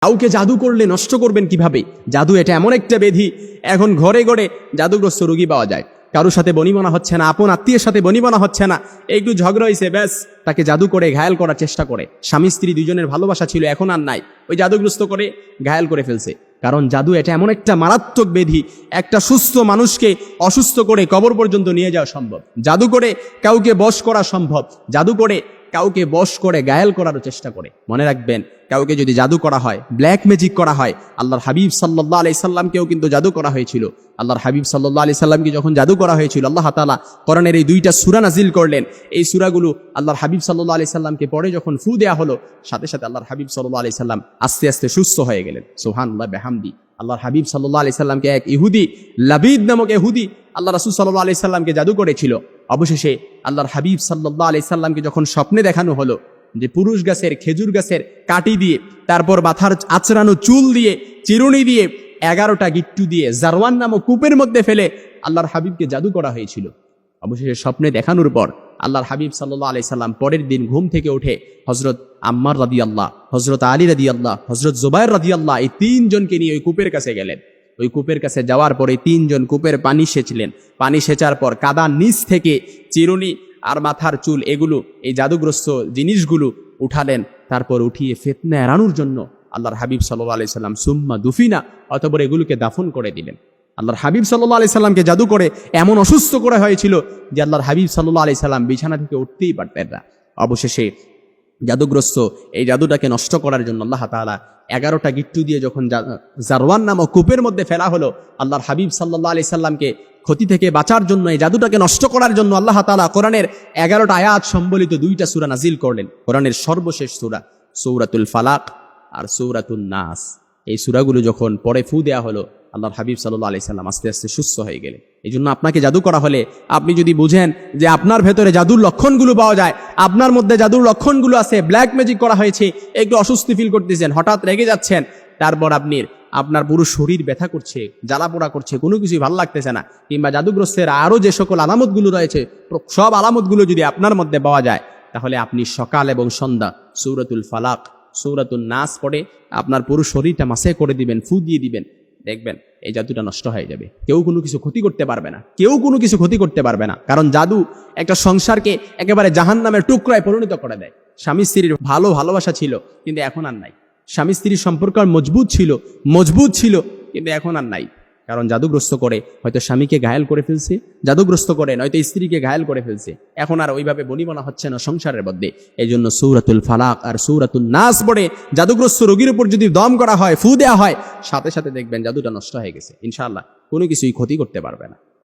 কাউকে জাদু করলে নষ্ট করবেন কিভাবে? জাদু এটা এমন একটা ব্যাধি, এখন ঘরে ঘরে জাদুগ্রস্ত রোগী পাওয়া যায়। কারোর সাথে বনিবনা হচ্ছে না, আপন আত্মীয়ের সাথে বনিবনা হচ্ছে না, একটু ঝগড়া হয়েছে, ব্যাস তাকে জাদু করে ঘায়াল করার চেষ্টা করে। স্বামী স্ত্রী দুজনের ভালোবাসা ছিল, এখন আর নাই, ওই জাদুগ্রস্ত করে ঘায়াল করে ফেলছে। কারণ জাদু এটা এমন একটা মারাত্মক ব্যাধি, একটা সুস্থ মানুষকে অসুস্থ করে কবর পর্যন্ত নিয়ে যাওয়া সম্ভব। জাদু করে কাউকে বশ করা সম্ভব, জাদু করে কাউকে বশ করে ঘায়াল করারও চেষ্টা করে। মনে রাখবেন, কাউকে যদি জাদু করা হয়, ব্ল্যাক ম্যাজিক করা হয়, আল্লাহর হাবিব সাল্লাল্লাহু আলাইহি সাল্লামকেও কিন্তু জাদু করা হয়েছিল। আল্লাহর হাবিব সাল্লাল্লাহু আলাইহি সাল্লামকে যখন জাদু করা হয়েছিল, আল্লাহ তাআলা কোরআনের এই দুইটা সূরা নাজিল করলেন। এই সূরাগুলো আল্লাহর হাবিব সাল্লাল্লাহু আলাইহি সাল্লামকে পড়ে যখন ফু দেয়া হলো, সাথে সাথে আল্লাহর হাবিব সাল্লাল্লাহু আলাইহি সাল্লাম আস্তে আস্তে সুস্থ হয়ে গেলেন। সুবহানাল্লাহ বিহামদি। আল্লাহর হাবিব সাল্লাল্লাহু আলাইহি সাল্লামকে এক ইহুদি, লাবিদ নামক ইহুদি, আল্লাহ রাসূল সাল্লাল্লাহু আলাইহি সাল্লামকে জাদু করেছিল। অবশেষে আল্লাহর হাবিব সাল্লাল্লাহু আলাইহি সাল্লামকে যখন স্বপ্নে দেখানো হলো যে পুরুষ গাছের, খেজুর গাছের কাটি দিয়ে, তারপর মাথার আঁচড়ানো চুল দিয়ে, চিরুনি দিয়ে, 11টা গিট্টু দিয়ে জারওয়ান নামক কূপের মধ্যে ফেলে আল্লাহর হাবিবকে জাদু করা হয়েছিল। অবশেষে স্বপ্নে দেখানোর পর আল্লাহর হাবিব সাল্লাল্লাহু আলাইহি সাল্লাম পরের দিন ঘুম থেকে উঠে হযরত আম্মার রাদিয়াল্লাহ, হযরত আলী রাদিয়াল্লাহ, হযরত জুবায়ের রাদিয়াল্লাহ, এই তিনজনকে নিয়ে ওই কূপের কাছে গেলেন। ওই কূপের কাছে যাওয়ার পরে তিনজন কূপের পানি সেচলেন। পানি সেচার পর কাদার নিচ থেকে চিরুনি আর মাথার চুল, এগুলো এই জাদুগ্রস্ত জিনিসগুলো উঠালেন। তারপর উঠিয়ে ফিতনা এড়ানোর জন্য আল্লাহর হাবিব সাল্লাল্লাহু আলাইহি সাল্লাম সুম্মা দুফিনা, অতঃপর এগুলোকে দাফন করে দিলেন। আল্লাহর হাবিব সাল্লাল্লাহু আলাইহি সাল্লামকে জাদু করে এমন অসুস্থ করা হয়েছিল যে আল্লাহর হাবিব সাল্লাল্লাহু আলাইহি সাল্লাম বিছানা থেকে উঠতেই পারতেন না। অবশেষে জাদুগ্রস্ত এই জাদুটাকে নষ্ট করার জন্য আল্লাহ তাআলা 11টা গিট্টু দিয়ে যখন জারওয়ান নামক কূপের মধ্যে ফেলা হলো, আল্লাহর হাবিব সাল্লাল্লাহু আলাইহি সাল্লামকে ক্ষতি থেকে বাঁচার জন্য, এই জাদুটাকে নষ্ট করার জন্য আল্লাহ তাআলা কোরআনের 11টা আয়াত সম্বলিত 2টা সূরা নাজিল করলেন। কোরআনের সর্বশেষ সূরা সূরাতুল ফালাক আর সূরাতুন নাস, এই সূরাগুলো যখন পরে ফু দেয়া হলো, আল্লাহর হাবিব সাল্লাল্লাহু আলাইহি সাল্লাম আস্তে আস্তে সুস্থ হয়ে গেলেন। এই জন্য আপনাকে জাদু করা হলে আপনি যদি বুঝেন যে আপনার ভেতরে জাদুর লক্ষণগুলো পাওয়া যায়, আপনার মধ্যে জাদুর লক্ষণগুলো আছে, ব্ল্যাক ম্যাজিক করা হয়েছে, একটু অস্বস্তি ফিল করতেছেন, হঠাৎ রেগে যাচ্ছেন, তারপর আপনার পুরো শরীর ব্যথা করছে, জ্বালা পোড়া করছে, কোনো কিছুই ভালো লাগতেছে না, কিংবা জাদুগ্রস্তের আরও যে সকল আলামতগুলো রয়েছে, সব আলামতগুলো যদি আপনার মধ্যে পাওয়া যায়, তাহলে আপনি সকাল এবং সন্ধ্যা সূরাতুল ফালাক, সূরাতুন নাস পড়ে আপনার পুরো শরীরটা মাসে করে দিবেন, ফু দিয়ে দিবেন, দেখবেন এই জাদুটা নষ্ট হয়ে যাবে। কেউ কোনো কিছু ক্ষতি করতে পারবে না, কেউ কোনো কিছু ক্ষতি করতে পারবে না। কারণ জাদু একটা সংসারকে একেবারে জাহান্নামের টুকরায় পরিণত করে দেয়। স্বামী স্ত্রীর ভালোবাসা ছিল, কিন্তু এখন আর নাই। স্বামী স্ত্রীর সম্পর্ক মজবুত ছিল, কিন্তু এখন আর নাই। কারণ জাদুগ্রস্ত করে হয়তো স্বামীকে ঘায়াল করে ফেলছে, জাদুগ্রস্ত করে নয়তো স্ত্রীকে ঘায়াল করে ফেলছে, এখন আর ওইভাবে বনিবনা হচ্ছে না সংসারের মধ্যে। এই জন্য সূরাতুল ফালাক আর সূরাতুন নাস পড়ে জাদুগ্রস্ত রোগীর উপর যদি দম করা হয়, ফু দেওয়া হয়, সাথে সাথে দেখবেন জাদুটা নষ্ট হয়ে গেছে। ইনশাআল্লাহ কোনো কিছুই ক্ষতি করতে পারবে না।